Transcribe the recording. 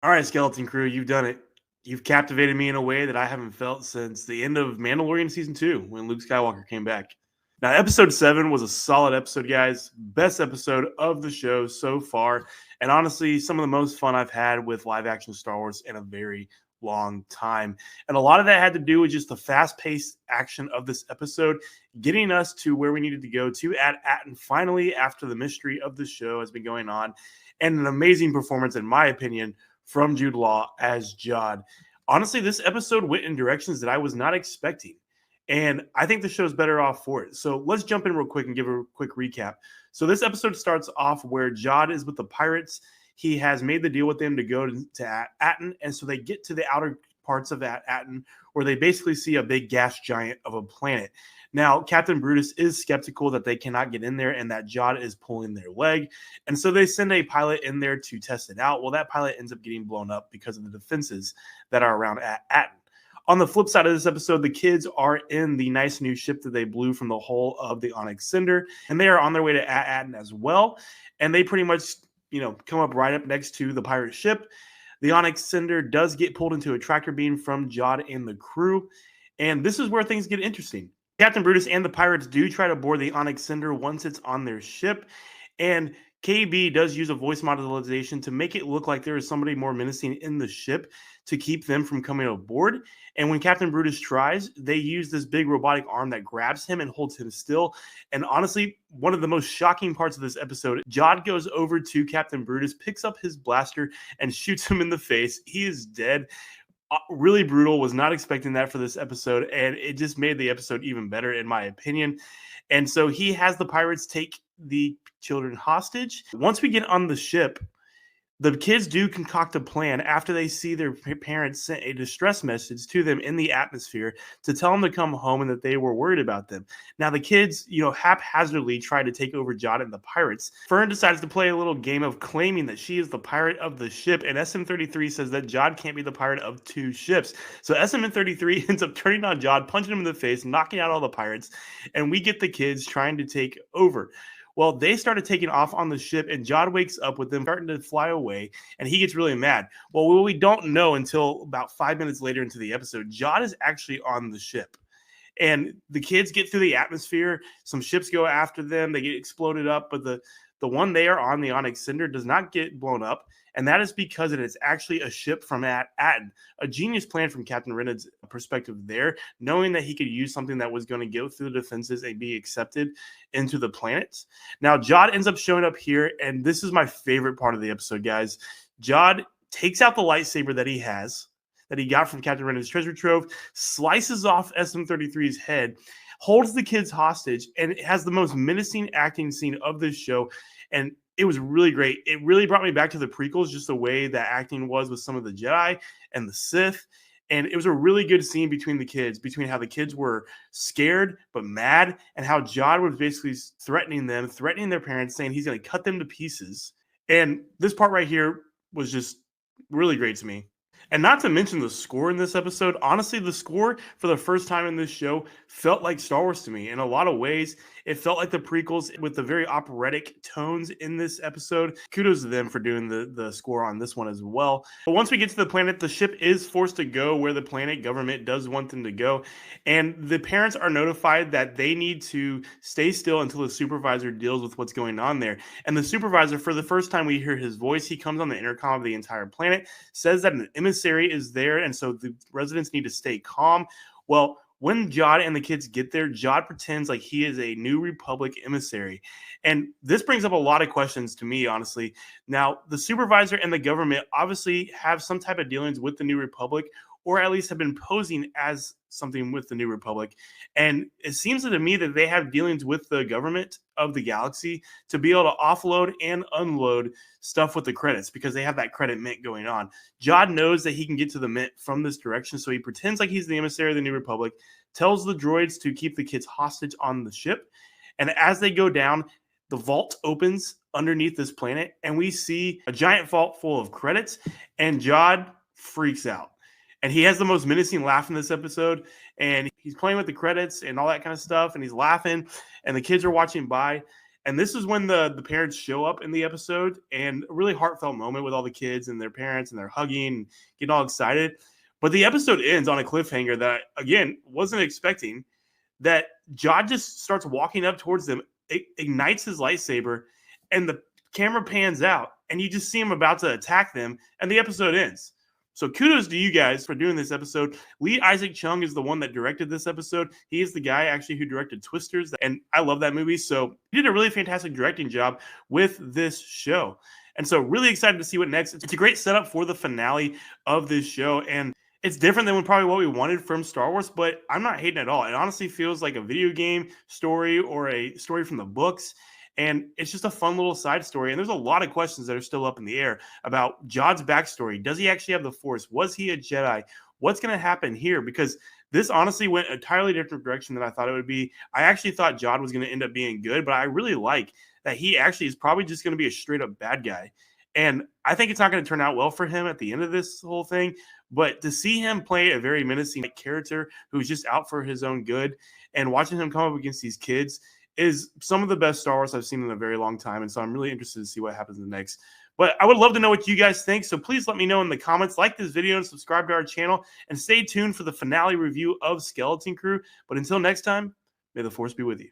All right, Skeleton Crew, you've done it. You've captivated me in a way that I haven't felt since the end of Mandalorian Season 2 when Luke Skywalker came back. Now, episode 7 was a solid episode, guys. Best episode of the show so far. And honestly, some of the most fun I've had with live action Star Wars in a very long time. And a lot of that had to do with just the fast paced action of this episode, getting us to where we needed to go to At Attin finally after the mystery of the show has been going on. And an amazing performance, in my opinion, from Jude Law as Jude. Honestly, this episode went in directions that I was not expecting. And I think the show's better off for it. So let's jump in real quick and give a quick recap. So this episode starts off where Jude is with the pirates. He has made the deal with them to go to At Attin. And so they get to the outer parts of At Attin where they basically see a big gas giant of a planet. Now, Captain Brutus is skeptical that they cannot get in there and that Jude is pulling their leg. And so they send a pilot in there to test it out. Well, that pilot ends up getting blown up because of the defenses that are around At Attin. On the flip side of this episode, the kids are in the nice new ship that they blew from the hull of the Onyx Cinder, and they are on their way to At Attin as well. And they pretty much, come up right up next to the pirate ship. The Onyx Cinder does get pulled into a tractor beam from Jude and the crew. And this is where things get interesting. Captain Brutus and the pirates do try to board the Onyx Cinder once it's on their ship. And KB does use a voice modulation to make it look like there is somebody more menacing in the ship to keep them from coming aboard. And when Captain Brutus tries, they use this big robotic arm that grabs him and holds him still. And honestly, one of the most shocking parts of this episode, Jude goes over to Captain Brutus, picks up his blaster, and shoots him in the face. He is dead. Really brutal. Was not expecting that for this episode, and it just made the episode even better, in my opinion. And so he has the pirates take the children hostage. Once we get on the ship, the kids do concoct a plan after they see their parents sent a distress message to them in the atmosphere to tell them to come home and that they were worried about them. Now, the kids, haphazardly try to take over Jude and the pirates. Fern decides to play a little game of claiming that she is the pirate of the ship, and SM-33 says that Jude can't be the pirate of two ships. So SM-33 ends up turning on Jude, punching him in the face, knocking out all the pirates, and we get the kids trying to take over. Well, they started taking off on the ship, and Jude wakes up with them starting to fly away, and he gets really mad. Well, what we don't know until about 5 minutes later into the episode, Jude is actually on the ship. And the kids get through the atmosphere. Some ships go after them. They get exploded up, but the one they are on, the Onyx Cinder, does not get blown up. And that is because it is actually a ship from At Attin. A genius plan from Captain Rennett's perspective there, knowing that he could use something that was going to go through the defenses and be accepted into the planets. Now, Jude ends up showing up here, and this is my favorite part of the episode, guys. Jude takes out the lightsaber that he has, that he got from Captain Rennett's treasure trove, slices off SM-33's head, holds the kids hostage, and it has the most menacing acting scene of this show. And it was really great. It really brought me back to the prequels, just the way that acting was with some of the Jedi and the Sith. And it was a really good scene between the kids, between how the kids were scared but mad, and how Jude was basically threatening them, threatening their parents, saying he's going to cut them to pieces. And this part right here was just really great to me. And not to mention the score in this episode. Honestly, the score for the first time in this show felt like Star Wars to me. In a lot of ways, it felt like the prequels with the very operatic tones in this episode. Kudos to them for doing the score on this one as well. But once we get to the planet, the ship is forced to go where the planet government does want them to go. And the parents are notified that they need to stay still until the supervisor deals with what's going on there. And the supervisor, for the first time we hear his voice, he comes on the intercom of the entire planet, says that an emissary is there, and so the residents need to stay calm. Well, when Jude and the kids get there, Jude pretends like he is a New Republic emissary. And this brings up a lot of questions to me, honestly. Now, the supervisor and the government obviously have some type of dealings with the New Republic, or at least have been posing as something with the New Republic. And it seems to me that they have dealings with the government of the galaxy to be able to offload and unload stuff with the credits, because they have that credit mint going on. Jude knows that he can get to the mint from this direction, so he pretends like he's the emissary of the New Republic, tells the droids to keep the kids hostage on the ship. And as they go down, the vault opens underneath this planet, and we see a giant vault full of credits, and Jude freaks out. And he has the most menacing laugh in this episode, and he's playing with the credits and all that kind of stuff, and he's laughing, and the kids are watching by. And this is when the parents show up in the episode, and a really heartfelt moment with all the kids and their parents, and they're hugging and getting all excited. But the episode ends on a cliffhanger that I, again, wasn't expecting, that Jude just starts walking up towards them, ignites his lightsaber, and the camera pans out, and you just see him about to attack them, and the episode ends. So kudos to you guys for doing this episode. Lee Isaac Chung is the one that directed this episode. He is the guy actually who directed Twisters, and I love that movie. So he did a really fantastic directing job with this show. And so really excited to see what next. It's a great setup for the finale of this show, and it's different than probably what we wanted from Star Wars, but I'm not hating at all. It honestly feels like a video game story or a story from the books. And it's just a fun little side story. And there's a lot of questions that are still up in the air about Jude's backstory. Does he actually have the Force? Was he a Jedi? What's going to happen here? Because this honestly went a entirely different direction than I thought it would be. I actually thought Jude was going to end up being good, but I really like that he actually is probably just going to be a straight up bad guy. And I think it's not going to turn out well for him at the end of this whole thing. But to see him play a very menacing character who's just out for his own good, and watching him come up against these kids is some of the best Star Wars I've seen in a very long time. And so I'm really interested to see what happens next. But I would love to know what you guys think. So please let me know in the comments. Like this video and subscribe to our channel. And stay tuned for the finale review of Skeleton Crew. But until next time, may the Force be with you.